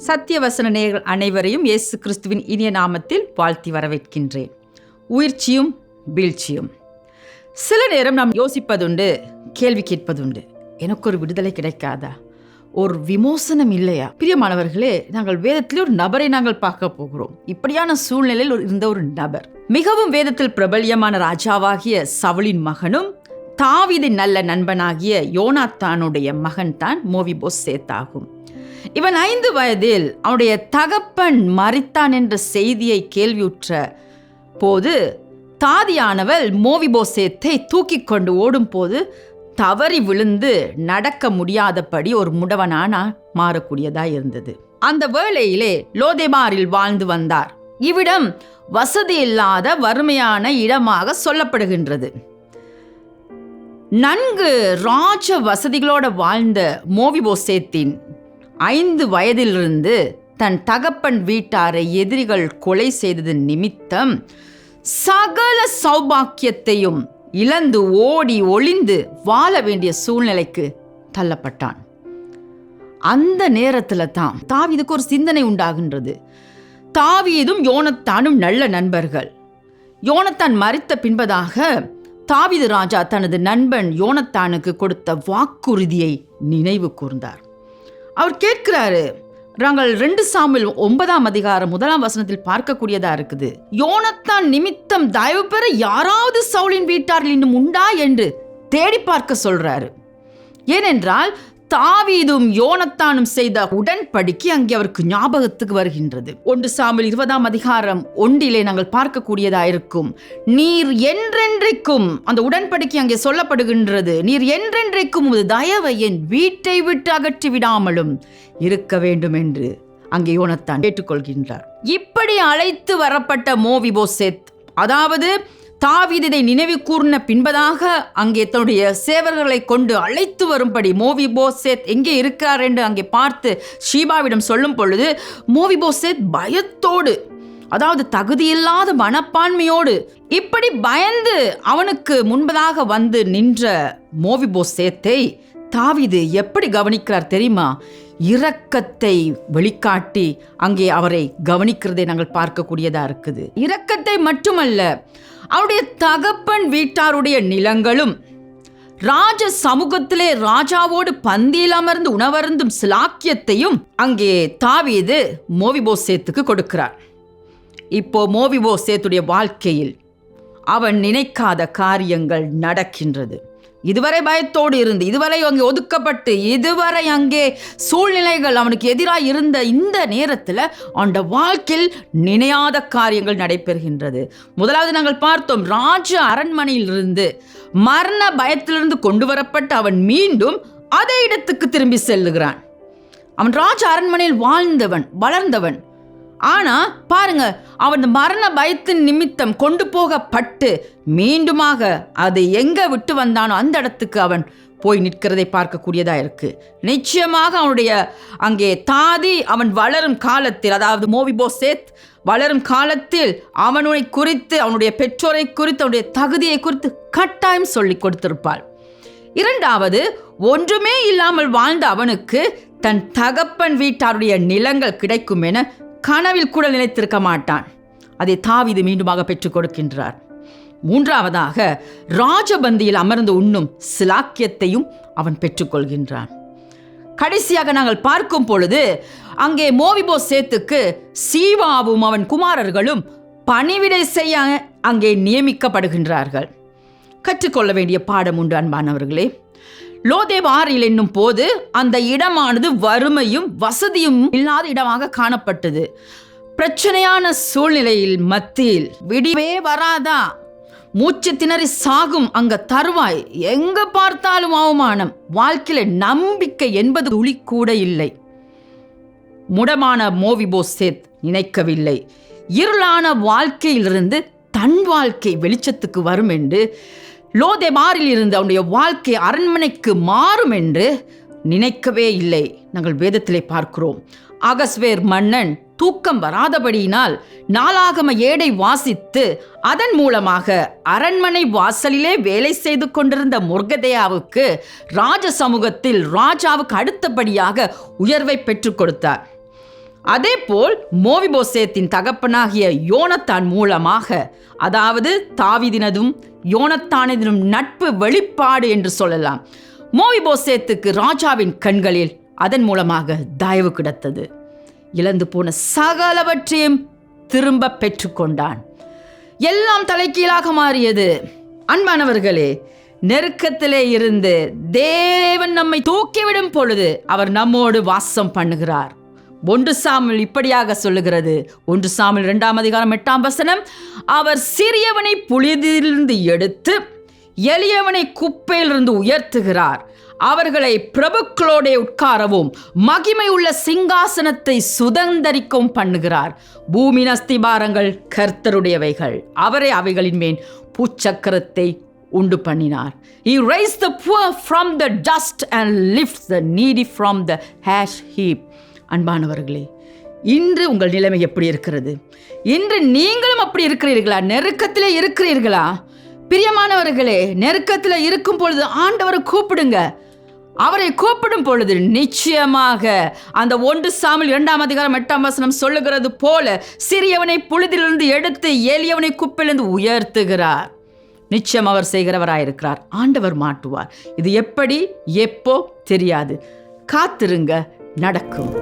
சத்தியவசன நேயர்கள் அனைவரையும் இயேசு கிறிஸ்துவின் இனிய நாமத்தில் வாழ்த்தி வரவேற்கின்றேன். உயிர்ச்சியும் வீழ்ச்சியும். சில நேரம் நாம் யோசிப்பதுண்டு, கேள்வி கேட்பதுண்டு, எனக்கு ஒரு விடுதலை கிடைக்காதா, ஒரு விமோசனம் இல்லையா? பிரியமானவர்களே, நாங்கள் வேதத்திலே ஒரு நபரை நாங்கள் பார்க்க போகிறோம். இப்படியான சூழ்நிலையில் இருந்த ஒரு நபர், மிகவும் வேதத்தில் பிரபல்யமான ராஜாவாகிய சவுலின் மகனும் தாவீதின் நல்ல நண்பனாகிய யோனாத்தானுடைய மகன் தான் மோவிபோசேத் ஆகும். இவன் 5 வயதில் அவனுடைய தகப்பன் மரித்தான் என்ற செய்தியை கேள்வியுற்ற போது தாதியானவள் மோவிபோசேத்தை தூக்கி கொண்டு ஓடும் போது தவறி விழுந்து நடக்க முடியாதபடி ஒரு முடவனான மாறக்கூடியதாய் இருந்தது. அந்த வேளையிலே லோதேபாரில் வாழ்ந்து வந்தார். இவ்விடம் வசதி இல்லாத வறுமையான இடமாக சொல்லப்படுகின்றது. நன்கு ராஜ வசதிகளோடு வாழ்ந்த மோவிபோசேத்தின் 5 வயதிலிருந்து தன் தகப்பன் வீட்டாரை எதிரிகள் கொலை செய்தது நிமித்தம் சகல சௌபாக்கியத்தையும் இழந்து ஓடி ஒளிந்து வாழ வேண்டிய சூழ்நிலைக்கு தள்ளப்பட்டான். அந்த நேரத்தில் தான் தாவீதுக்கு ஒரு சிந்தனை உண்டாகின்றது. தாவீதும் யோனத்தானும் நல்ல நண்பர்கள். யோனத்தான் மரித்த பின்பதாக தாவீது ராஜா தனது நண்பன் யோனத்தானுக்கு கொடுத்த வாக்குறுதியை நினைவு கூர்ந்தார். அவர் கேட்கிறாரு, நாங்கள் 2 சாமுவேல் 9ஆம் அதிகாரம் 1ஆம் வசனத்தில் பார்க்கக்கூடியதா இருக்குது. யோனத்தான் நிமித்தம் தயவு பெற யாராவது சவுலின் வீட்டாரில் இன்னும் உண்டா என்று தேடி பார்க்க சொல்றாரு. ஏனென்றால் தாவீதும் யோனத்தானும் செய்த உடன்படிக்கை அங்கே அவருக்கு ஞாபகத்துக்கு வருகின்றது. 1 சாமுவேல் 20ஆம் அதிகாரம் 1 நாங்கள் பார்க்கக்கூடியதா இருக்கும். நீர் என்றென்றைக்கும், அந்த உடன்படிக்கை அங்கே சொல்லப்படுகின்றது, நீர் என்றென்றைக்கும் உமது தயவை என் வீட்டை விட்டு அகற்றி விடாமலும் இருக்க வேண்டும் என்று அங்கே யோனத்தான் கேட்டுக்கொள்கின்றார். இப்படி அழைத்து வரப்பட்ட மோவிபோசேத், அதாவது தாவீது இதை நினைவு கூர்ந்த பின்பதாக அங்கே தன்னுடைய சேவர்களை கொண்டு அழைத்து வரும்படி மோவிபோசேத் எங்கே இருக்கிறார் என்று அங்கே பார்த்து ஷீபாவிடம் சொல்லும் பொழுது மோவிபோசேத் பயத்தோடு, அதாவது தகுதியில்லாத மனப்பான்மையோடு இப்படி பயந்து அவனுக்கு முன்பதாக வந்து நின்ற மோவிபோசேத்தை தாவீது எப்படி கவனிக்கிறார் தெரியுமா? இரக்கத்தை வெளிக்காட்டி அங்கே அவரை கவனிக்கிறதை நாங்கள் பார்க்கக்கூடியதா இருக்குது. இரக்கத்தை மட்டுமல்ல, அவருடைய தகப்பன் வீட்டாருடைய நிலங்களும் ராஜ சமூகத்திலே ராஜாவோடு பந்தியில் அமர்ந்து உணவருந்தும் சிலாக்கியத்தையும் அங்கே தாவீது மோவிபோசேத்துக்கு கொடுக்கிறார். இப்போ மோவிபோசேத்துடைய வாழ்க்கையில் அவன் நினைக்காத காரியங்கள் நடக்கின்றது. இதுவரை பயத்தோடு இருந்து, இதுவரை அங்கே ஒதுக்கப்பட்டு, இதுவரை அங்கே சூழ்நிலைகள் அவனுக்கு எதிராக இருந்த இந்த நேரத்தில் அவனுடைய வாழ்க்கையில் நினையாத காரியங்கள் நடைபெறுகின்றது. முதலாவது நாங்கள் பார்த்தோம், ராஜ அரண்மனையிலிருந்து மரண பயத்திலிருந்து கொண்டு வரப்பட்டு அவன் மீண்டும் அதே இடத்துக்கு திரும்பி செல்லுகிறான். அவன் ராஜ அரண்மனையில் வாழ்ந்தவன், வளர்ந்தவன். ஆனா பாருங்க, அவன் மரண பயத்தின் நிமித்தம் கொண்டு போகப்பட்டு மீண்டுமாக அதை எங்க விட்டு வந்தானோ அந்த இடத்துக்கு அவன் போய் நிற்கிறதை பார்க்கக்கூடியதா இருக்கு. நிச்சயமாக அவனுடைய அங்கே தாதி அவன் வளரும் காலத்தில், அதாவது மோவிபோசேத் வளரும் காலத்தில் அவனை குறித்து, அவனுடைய பெற்றோரை குறித்து, அவனுடைய தகுதியை குறித்து கட்டாயம் சொல்லி கொடுத்திருப்பாள். இரண்டாவது, ஒன்றுமே இல்லாமல் வாழ்ந்த அவனுக்கு தன் தகப்பன் வீட்டாருடைய நிலங்கள் கிடைக்கும் என கனவில் கூட நினைத்திருக்க மாட்டான். அதை தாவீது மீண்டுமாக பெற்றுக் கொடுக்கின்றார். மூன்றாவதாக, ராஜபந்தியில் அமர்ந்து உண்ணும் சிலாக்கியத்தையும் அவன் பெற்றுக்கொள்கின்றான். கடைசியாக நாங்கள் பார்க்கும் பொழுது அங்கே மோவிபோசேத்துக்கு சீவாவும் அவன் குமாரர்களும் பணிவிடை செய்ய அங்கே நியமிக்கப்படுகின்றார்கள். கற்றுக்கொள்ள வேண்டிய பாடம் உண்டு அன்பானவர்களே. லோதேபாரில் என்னும் போது அந்த இடமானது வறுமையும் வசதியும் இல்லாத இடமாக காணப்பட்டது. பிரச்சனையான சூழ்நிலையில் மத்தியில் விடிவே வராதா, மூச்சு திணறி சாகும் அங்க தருவாய், எங்க பார்த்தாலும் அவமானம், வாழ்க்கையில நம்பிக்கை என்பது துளி கூட இல்லை. முடமான மோவிபோசேத் நினைக்கவில்லை, இருளான வாழ்க்கையிலிருந்து தன் வாழ்க்கை வெளிச்சத்துக்கு வரும் என்று, லோதேபாரில் இருந்து அவனுடைய வாழ்க்கை அரண்மனைக்கு மாறும் என்று நினைக்கவே இல்லை. நாங்கள் வேதத்திலே பார்க்கிறோம், அகஸ்வேர் மன்னன் தூக்கம் வராதபடியினால் நாளாகம ஏடை வாசித்து அதன் மூலமாக அரண்மனை வாசலிலே வேலை செய்து கொண்டிருந்த மொர்தெகாவுக்கு ராஜ சமூகத்தில் ராஜாவுக்கு அடுத்தபடியாக உயர்வை பெற்றுக் கொடுத்தார். அதேபோல் மோவிபோசேத்தின் தகப்பனாகிய யோனத்தான் மூலமாக, அதாவது தாவீதினதும் யோனத்தானதும் நட்பு வெளிப்பாடு என்று சொல்லலாம், மோவிபோசேத்துக்கு ராஜாவின் கண்களில் அதன் மூலமாக தயவு கிடைத்தது. இழந்து போன சகலவற்றையும் திரும்ப பெற்றுக்கொண்டான். எல்லாம் தலைகீழாக மாறியது. அன்பானவர்களே, நெருக்கத்திலே இருந்து தேவன் நம்மை தூக்கிவிடும் பொழுது அவர் நம்மோடு வாசம் பண்ணுகிறார். 1 சாமுவேல் இப்படியாக சொல்லுகிறது. 1 சாமுவேல் 2ஆம் அதிகாரம் 8ஆம் வசனம், அவர் சிறியவனை புழுதியிலிருந்து எடுத்து எளியவனை குப்பையிலிருந்து உயர்த்துகிறார். அவர்களை பிரபுக்களோட உட்காரவும் மகிமை உள்ள சிங்காசனத்தை சுதந்தரிக்கவும் பண்ணுகிறார். பூமியின் அஸ்திபாரங்கள் கர்த்தருடையவைகள், அவரே அவைகளின் மேல் பூச்சக்கரத்தை உண்டு பண்ணினார். He raised the poor from the dust and lifts the needy from the ash heap. அன்பானவர்களே, இன்று உங்கள் நிலைமை எப்படி இருக்கிறது? இன்று நீங்களும் அப்படி இருக்கிறீர்களா? நெருக்கத்திலே இருக்கிறீர்களா? பிரியமானவர்களே, நெருக்கத்தில் இருக்கும் பொழுது ஆண்டவரை கூப்பிடுங்க. அவரை கூப்பிடும் பொழுது நிச்சயமாக அந்த 1 சாமுவேல் 2ஆம் அதிகாரம் 8ஆம் வசனம் சொல்லுகிறது போல சிறியவனை புழுதிலிருந்து எடுத்து எளியவனை குப்பையிலிருந்து உயர்த்துகிறார். நிச்சயம் அவர் செய்கிறவராயிருக்கிறார். ஆண்டவர் மாட்டுவார். இது எப்படி எப்போ தெரியாது. காத்திருங்க, நடக்கும்.